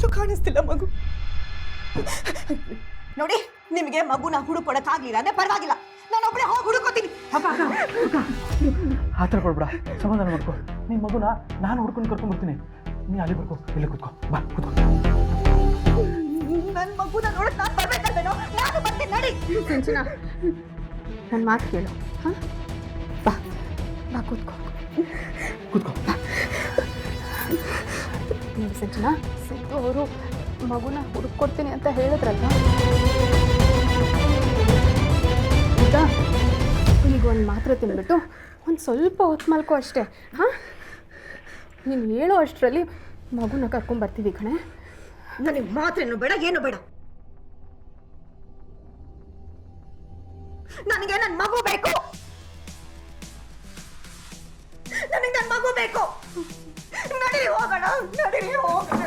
ಎಲ್ಲೂ ಕಾಣಿಸ್ತಿಲ್ಲ ಮಗು. ನೋಡಿ, ನಿಮಗೆ ಮಗುನ ಹುಡುಕೊಡಕ್ಕಾಗ್ಲಿಲ್ಲ ಅಂದ್ರೆ ಪರವಾಗಿಲ್ಲ, ನಾನೊಬ್ಬಳೇ ಹೋಗಿ ಹುಡುಕೋತೀನಿ. ಆ ಥರ ಕೊಡ್ಬೇಡ, ಸಮಾಧಾನ ಮಾಡ್ಕೊ. ನಿನ್ನ ಮಗುನ ನಾನು ಹುಡ್ಕೊಂಡು ಕರ್ಕೊಂಡ್ಬರ್ತೀನಿ. ನೀ ಅಲ್ಲಿ ಬರ್ಕೋ, ಇಲ್ಲೇ ಕೂತ್ಕೋ, ಬಾ ಕೂತ್ಕೋ. ನನ್ನ ಮಗುನ ನೋಡಕ್ ನಾನು ಬರ್ಬೇಕಲ್ವೇನೋ? ನಾನು ಬರ್ತೀನಿ, ನಡಿ. ಸಂಜನಾ, ನನ್ನ ಮಾತು ಕೇಳು. ಹಾಂ, ಬಾ ಬಾ ಕೂತ್ಕೋ ಕೂತ್ಕೋ. ನೋಡಿ ಸಂಜನಾ, ಸಿದ್ದು ಅವರು ಮಗುನ ಹುಡುಕೊಡ್ತೀನಿ ಅಂತ ಹೇಳಿದ್ರಲ್ವ, ಈಗ ಒಂದು ಮಾತ್ರೆ ತಿಂದ್ಬಿಟ್ಟು ಒಂದು ಸ್ವಲ್ಪ ಹೊತ್ತು ಮಲ್ಕೋ ಅಷ್ಟೇ. ಹಾಂ, ನೀನು ಹೇಳೋ ಅಷ್ಟರಲ್ಲಿ ಮಗುನ ಕರ್ಕೊಂಬರ್ತೀವಿ ಕಣೆ. ನನಗೆ ಮಾತ್ರೇನು ಬೇಡ, ಏನು ಬೇಡ. ನನಗೆ ನನ್ನ ಮಗು ಬೇಕು. ನನಗೆ ನನ್ನ ಮಗು ಬೇಕು. ನಡೀರಿ ಹೋಗೋಣ, ನಡೀರಿ ಹೋಗೋಣ.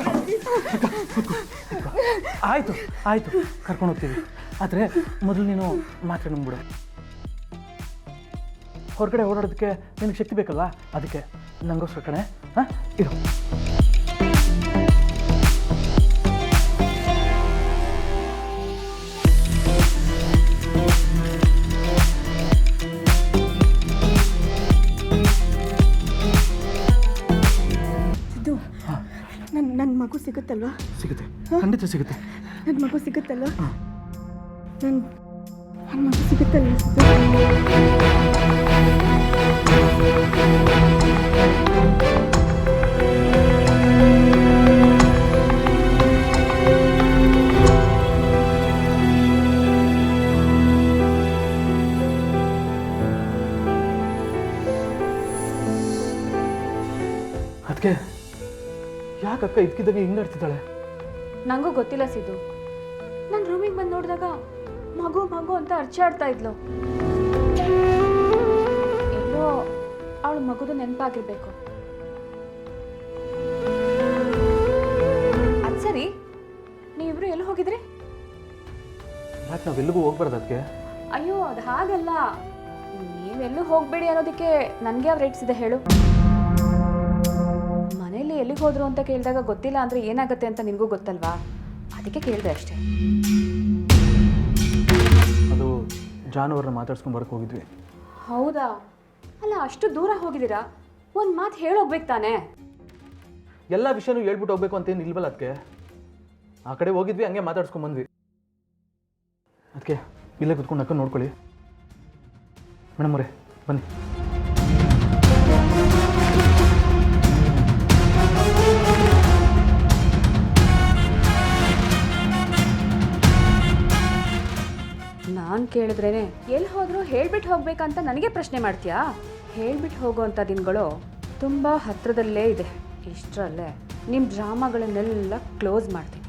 ಆಯಿತು ಆಯಿತು, ಕರ್ಕೊಂಡು ಹೋಗ್ತೀವಿ. ಆದರೆ ಮೊದಲು ನೀನು ಮಾತ್ರೆ ನುಂಗ್ಬಿಡು. ಹೊರಗಡೆ ಓಡಾಡೋದಕ್ಕೆ ನಿನಗೆ ಶಕ್ತಿ ಬೇಕಲ್ವಾ, ಅದಕ್ಕೆ ನಂಗೋಸ್ಕರ ಕಣೆ. ಹಾಂ, ಇರು. ಸಿದ್ದು, ನನ್ನ ಮಗು ಸಿಗುತ್ತಲ್ವಾ? ಸಿಗುತ್ತೆ, ಖಂಡಿತ ಸಿಗುತ್ತೆ. ನನ್ನ ಮಗು ಸಿಗುತ್ತಲ್ವಾ? ನನ್ನ ಮಗು ಸಿಗುತ್ತಲ್ವ ಸಿದ್ದು? ಅದಕ್ಕೆ ಯಾಕಕ್ಕ ಇದಕ್ಕಿದ್ದಾಗ ಹಿಂಗೆ ಆಡ್ತಿದ್ದಾಳೆ? ನನಗೂ ಗೊತ್ತಿಲ್ಲ ಸಿದ್ದು. ನಾನು ರೂಮಿಗೆ ಬಂದು ನೋಡಿದಾಗ ಮಗು ಮಗು ಅಂತ ಅರ್ಚಾಡ್ತಾ ಇದ್ಲು. ಎಲ್ಲೋ ಅವಳು ಮಗುದು ನೆನಪಾಗಿರ್ಬೇಕು. ಅದು ಸರಿ, ನೀವಿಬ್ರು ಎಲ್ಲಿ ಹೋಗಿದ್ರಿ? ಯಾಕೆ ನಾವೆಲ್ಲಿಗೂ ಹೋಗ್ಬಾರ್ದು ಅದಕ್ಕೆ? ಅಯ್ಯೋ, ಅದು ಹಾಗಲ್ಲ. ನೀವೆಲ್ಲೂ ಹೋಗಬೇಡಿ ಅನ್ನೋದಕ್ಕೆ ನನಗೆ ಯಾವ ರೇಟ್ಸ್ ಇದೆ ಹೇಳು? ಮನೇಲಿ ಎಲ್ಲಿಗೆ ಹೋದ್ರು ಅಂತ ಕೇಳಿದಾಗ ಗೊತ್ತಿಲ್ಲ ಅಂದರೆ ಏನಾಗುತ್ತೆ ಅಂತ ನಿನಗೂ ಗೊತ್ತಲ್ವಾ, ಅದಕ್ಕೆ ಕೇಳಿದೆ ಅಷ್ಟೇ. ಅದು ಜಾನುವಾರನ್ನ ಮಾತಾಡ್ಸ್ಕೊಂಡು ಬರಕ್ಕೆ ಹೋಗಿದ್ವಿ. ಹೌದಾ? ಅಲ್ಲ, ಅಷ್ಟು ದೂರ ಹೋಗಿದ್ದೀರಾ, ಒಂದು ಮಾತು ಹೇಳೋಗ್ಬೇಕು ತಾನೇ? ಎಲ್ಲ ವಿಷಯನೂ ಹೇಳ್ಬಿಟ್ಟು ಹೋಗ್ಬೇಕು ಅಂತೇನು ಇಲ್ವಲ್ಲ ಅದಕ್ಕೆ. ಆ ಕಡೆ ಹೋಗಿದ್ವಿ, ಹಂಗೆ ಮಾತಾಡ್ಸ್ಕೊಂಡು ಬಂದ್ವಿ. ಅದಕ್ಕೆ ಇಲ್ಲೇ ಕುತ್ಕೊಂಡು ಅಕ್ಕ ನೋಡ್ಕೊಳ್ಳಿ. ಮೇಡಮ್ ಅವರೇ, ಬನ್ನಿ. ನಾನು ಕೇಳಿದ್ರೇನೆ ಎಲ್ಲಿ ಹೋದ್ರು ಹೇಳ್ಬಿಟ್ಟು ಹೋಗ್ಬೇಕಂತ ನನಗೆ ಪ್ರಶ್ನೆ ಮಾಡ್ತೀಯಾ? ಹೇಳ್ಬಿಟ್ಟು ಹೋಗೋವಂಥ ದಿನಗಳು ತುಂಬ ಹತ್ತಿರದಲ್ಲೇ ಇದೆ. ಇಷ್ಟರಲ್ಲೇ ನಿಮ್ಮ ಡ್ರಾಮಾಗಳನ್ನೆಲ್ಲ ಕ್ಲೋಸ್ ಮಾಡ್ತೀನಿ.